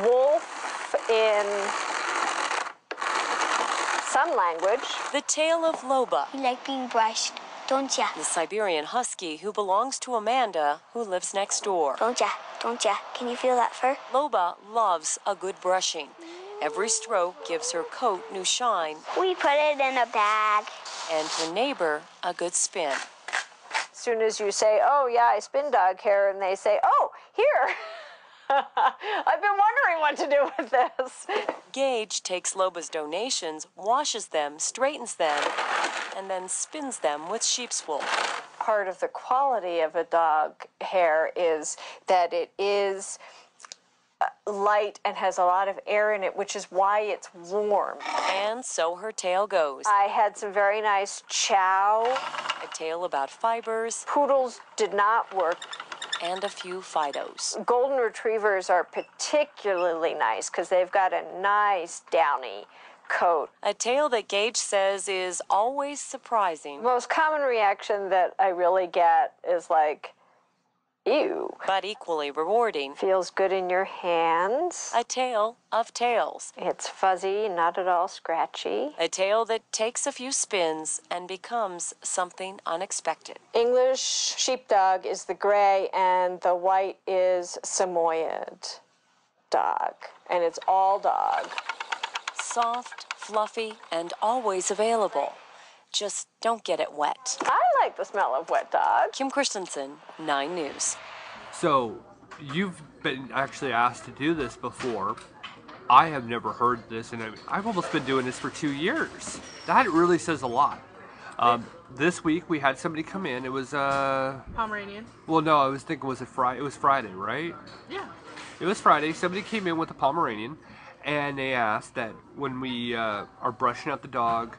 wolf in some language. The tale of Loba. You like being brushed, don't ya? The Siberian husky who belongs to Amanda, who lives next door. Don't ya? Don't ya? Can you feel that fur? Loba loves a good brushing. Every stroke gives her coat new shine. We put it in a bag. And her neighbor a good spin. As soon as you say, oh yeah, I spin dog hair, and they say, oh, here. I've been wondering what to do with this. Gage takes Loba's donations, washes them, straightens them, and then spins them with sheep's wool. Part of the quality of a dog hair is that it is light and has a lot of air in it, which is why it's warm. And so her tale goes. I had some very nice chow. A tale about fibers. Poodles did not work. And a few Fidos. Golden Retrievers are particularly nice because they've got a nice downy coat. A tale that Gage says is always surprising. Most common reaction that I really get is like, ew. But equally rewarding. Feels good in your hands. A tale of tales. It's fuzzy, not at all scratchy. A tale that takes a few spins and becomes something unexpected. English sheepdog is the gray and the white is Samoyed dog. And it's all dog. Soft, fluffy, and always available. Just don't get it wet. I like the smell of wet dog. Kim Christensen, 9 News. So, you've been actually asked to do this before. I have never heard this, and I've almost been doing this for 2 years. That really says a lot. This week we had somebody come in. It was Pomeranian. Well, no, I was thinking, was it Friday? It was Friday, right? Yeah. It was Friday. Somebody came in with a Pomeranian, and they asked that when we are brushing out the dog,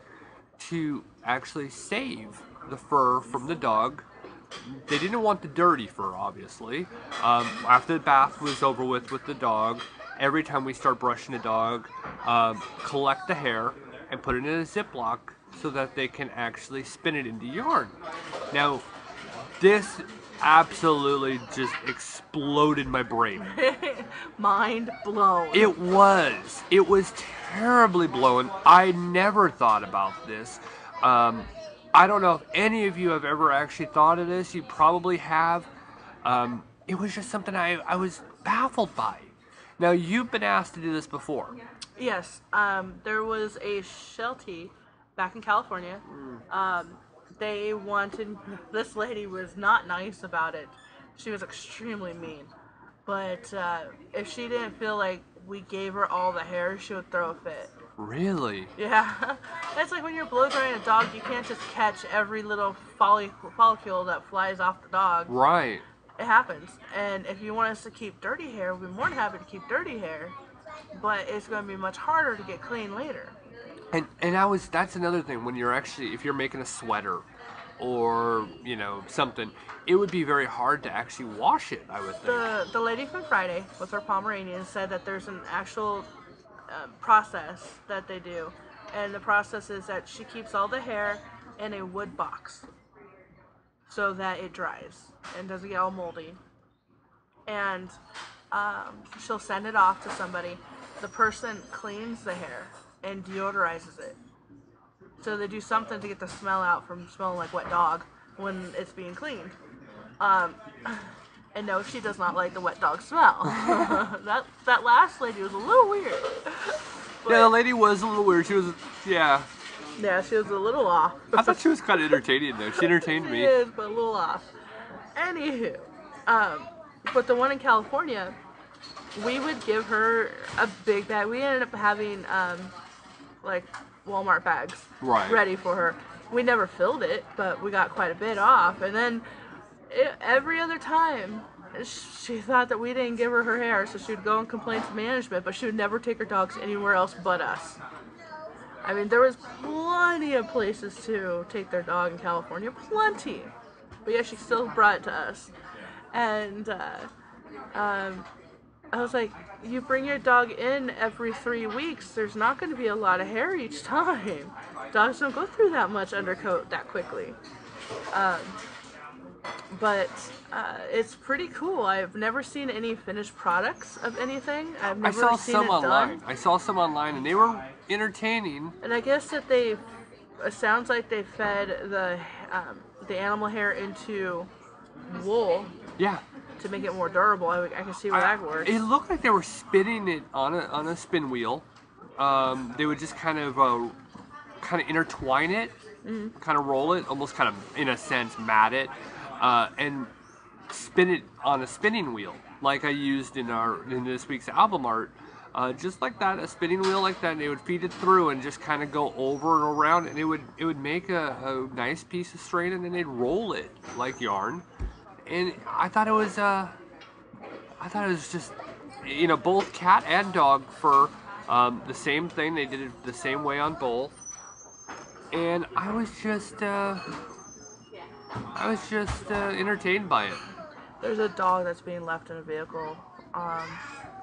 to actually save the fur from the dog. They didn't want the dirty fur, obviously. After the bath was over with the dog, every time we start brushing the dog, collect the hair and put it in a Ziploc so that they can actually spin it into yarn. Now, this absolutely just exploded my brain. Mind blown. It was terribly blown. I never thought about this. I don't know if any of you have ever actually thought of this. You probably have. It was just something I was baffled by. Now, you've been asked to do this before. Yes. There was a Sheltie back in California. They wanted, this lady was not nice about it. She was extremely mean. But if she didn't feel like we gave her all the hair, she would throw a fit. Really? Yeah. It's like when you're blow drying a dog, you can't just catch every little follicle that flies off the dog. Right. It happens. And if you want us to keep dirty hair, we'd be more than happy to keep dirty hair. But it's going to be much harder to get clean later. And that's another thing, when you're actually, if you're making a sweater or, you know, something, it would be very hard to actually wash it, I would think. The lady from Friday with her Pomeranian said that there's an actual process that they do. And the process is that she keeps all the hair in a wood box so that it dries and doesn't get all moldy. And she'll send it off to somebody. The person cleans the hair and deodorizes it. So they do something to get the smell out from smelling like wet dog when it's being cleaned. And no, she does not like the wet dog smell. that last lady was a little weird. But, yeah, the lady was a little weird. She was, yeah. Yeah, she was a little off. I thought she was kind of entertaining, though. She entertained me. She is, but a little off. Anywho, but the one in California, we would give her a big bag. We ended up having, like, Walmart bags Right. ready for her. We never filled it, but we got quite a bit off. And then every other time, she thought that we didn't give her hair, so she would go and complain to management, but she would never take her dogs anywhere else but us. I mean, there was plenty of places to take their dog in California, plenty. But yeah, she still brought it to us. And I was like, you bring your dog in every 3 weeks, there's not going to be a lot of hair each time. Dogs don't go through that much undercoat that quickly. But it's pretty cool. I've never seen any finished products of anything. I've never I saw seen some it online. done. I saw some online, and they were entertaining. And I guess that it sounds like they fed the animal hair into wool. Yeah. To make it more durable. I can see where that works. It looked like they were spinning it on a spin wheel. They would just kind of intertwine it, kind of roll it, almost kind of in a sense mat it, and spin it on a spinning wheel, like I used in this week's album art. Just like that, a spinning wheel like that, and they would feed it through and just kind of go over and around, and it would make a nice piece of string, and then they'd roll it like yarn. And I thought it was just, both cat and dog fur, the same thing. They did it the same way on both, and I was just entertained by it. There's a dog that's being left in a vehicle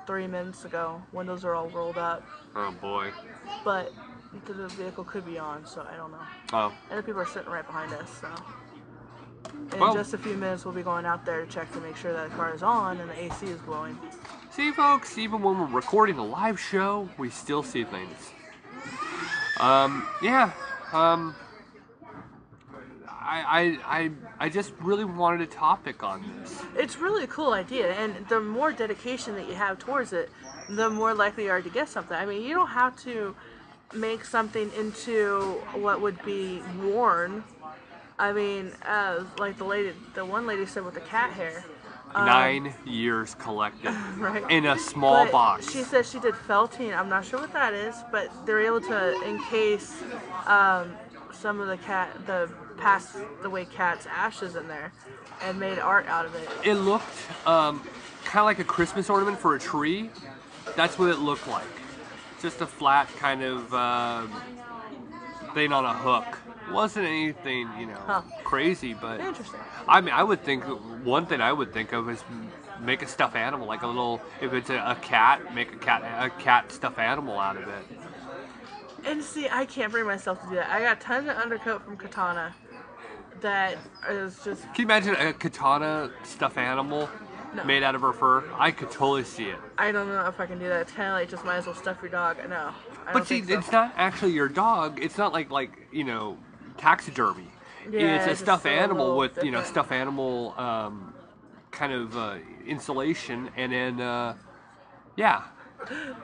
3 minutes ago. Windows are all rolled up. Oh boy. But the vehicle could be on, so I don't know. Oh. And the people are sitting right behind us, so. In Well, just a few minutes, we'll be going out there to check to make sure that the car is on and the AC is blowing. See, folks, even when we're recording a live show, we still see things. I just really wanted a topic on this. It's really a cool idea, and the more dedication that you have towards it, the more likely you are to get something. I mean, you don't have to make something into what would be worn. I mean, like the one lady said with the cat hair. 9 years collected right. in a small But box. She said she did felting. I'm not sure what that is, but they're able to encase some of passed away cat's ashes in there and made art out of it. It looked kind of like a Christmas ornament for a tree. That's what it looked like. Just a flat kind of thing on a hook. Wasn't anything, crazy, but interesting. I mean, one thing I would think of is make a stuffed animal, like a little. If it's a cat, make a cat stuffed animal out of it. And see, I can't bring myself to do that. I got tons of undercoat from Katana that is just. Can you imagine a Katana stuffed animal made out of her fur? I could totally see it. I don't know if I can do that. It's kind of like just might as well stuff your dog. No. But see, it's not actually your dog. It's not like taxidermy. Yeah, it's a stuffed so animal with different. stuffed animal kind of insulation, and then yeah.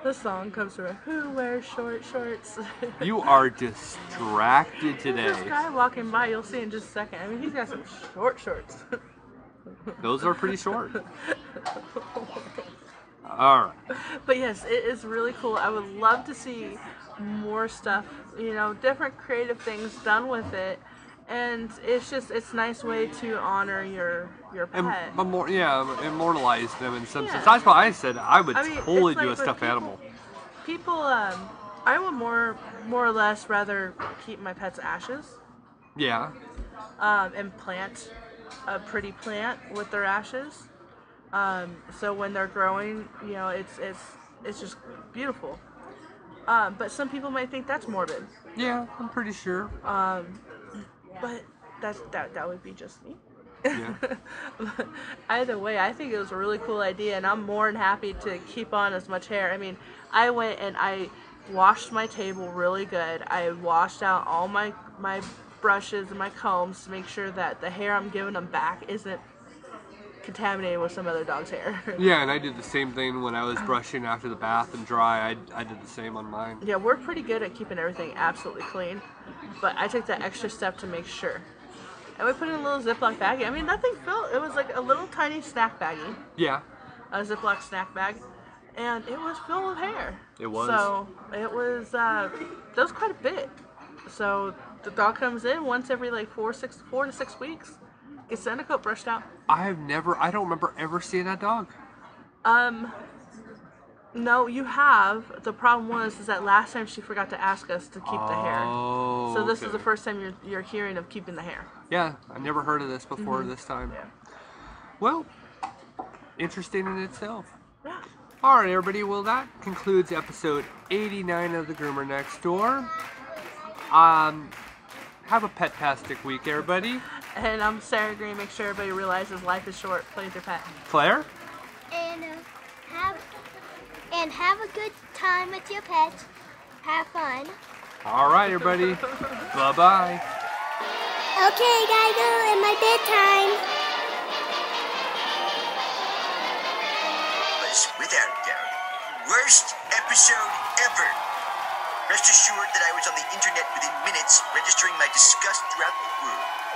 The song comes through. Who wears short shorts? You are distracted today. There's this guy walking by. You'll see in just a second. I mean, he's got some short shorts. Those are pretty short. All right. But yes, it is really cool. I would love to see more stuff, different creative things done with it. And it's a nice way to honor your pet. Immortalize them in some sense. That's why I said I would totally do a stuffed animal. People, I would more or less rather keep my pet's ashes. Yeah. And plant a pretty plant with their ashes. So when they're growing, it's just beautiful. But some people might think that's morbid. Yeah, I'm pretty sure. But that would be just me. Yeah. Either way, I think it was a really cool idea, and I'm more than happy to keep on as much hair. I mean, I went and I washed my table really good. I washed out all my brushes and my combs to make sure that the hair I'm giving them back isn't contaminated with some other dog's hair. Yeah, and I did the same thing when I was brushing after the bath and dry. I did the same on mine. Yeah, we're pretty good at keeping everything absolutely clean, but I took that extra step to make sure. And we put in a little Ziploc baggie. I mean, nothing felt. It was like a little tiny snack baggie. Yeah. A Ziploc snack bag. and it was full of hair. It was. So it was that was quite a bit. So the dog comes in once every like 4 to 6 weeks. Gets the undercoat brushed out. I don't remember ever seeing that dog. No, you have. The problem is that last time she forgot to ask us to keep the hair. Oh, So this okay. is the first time you're hearing of keeping the hair. Yeah, I've never heard of this before this time. Yeah. Well, interesting in itself. Yeah. All right, everybody. Well, that concludes episode 89 of the Groomer Next Door. Have a pet-tastic week, everybody. And I'm Sarah Green. Make sure everybody realizes life is short. Play with your pet. Claire? And have a good time with your pets. Have fun. All right, everybody. Bye-bye. Okay, gotta go in my bedtime. Was without doubt the worst episode ever. Rest assured that I was on the internet within minutes, registering my disgust throughout the world.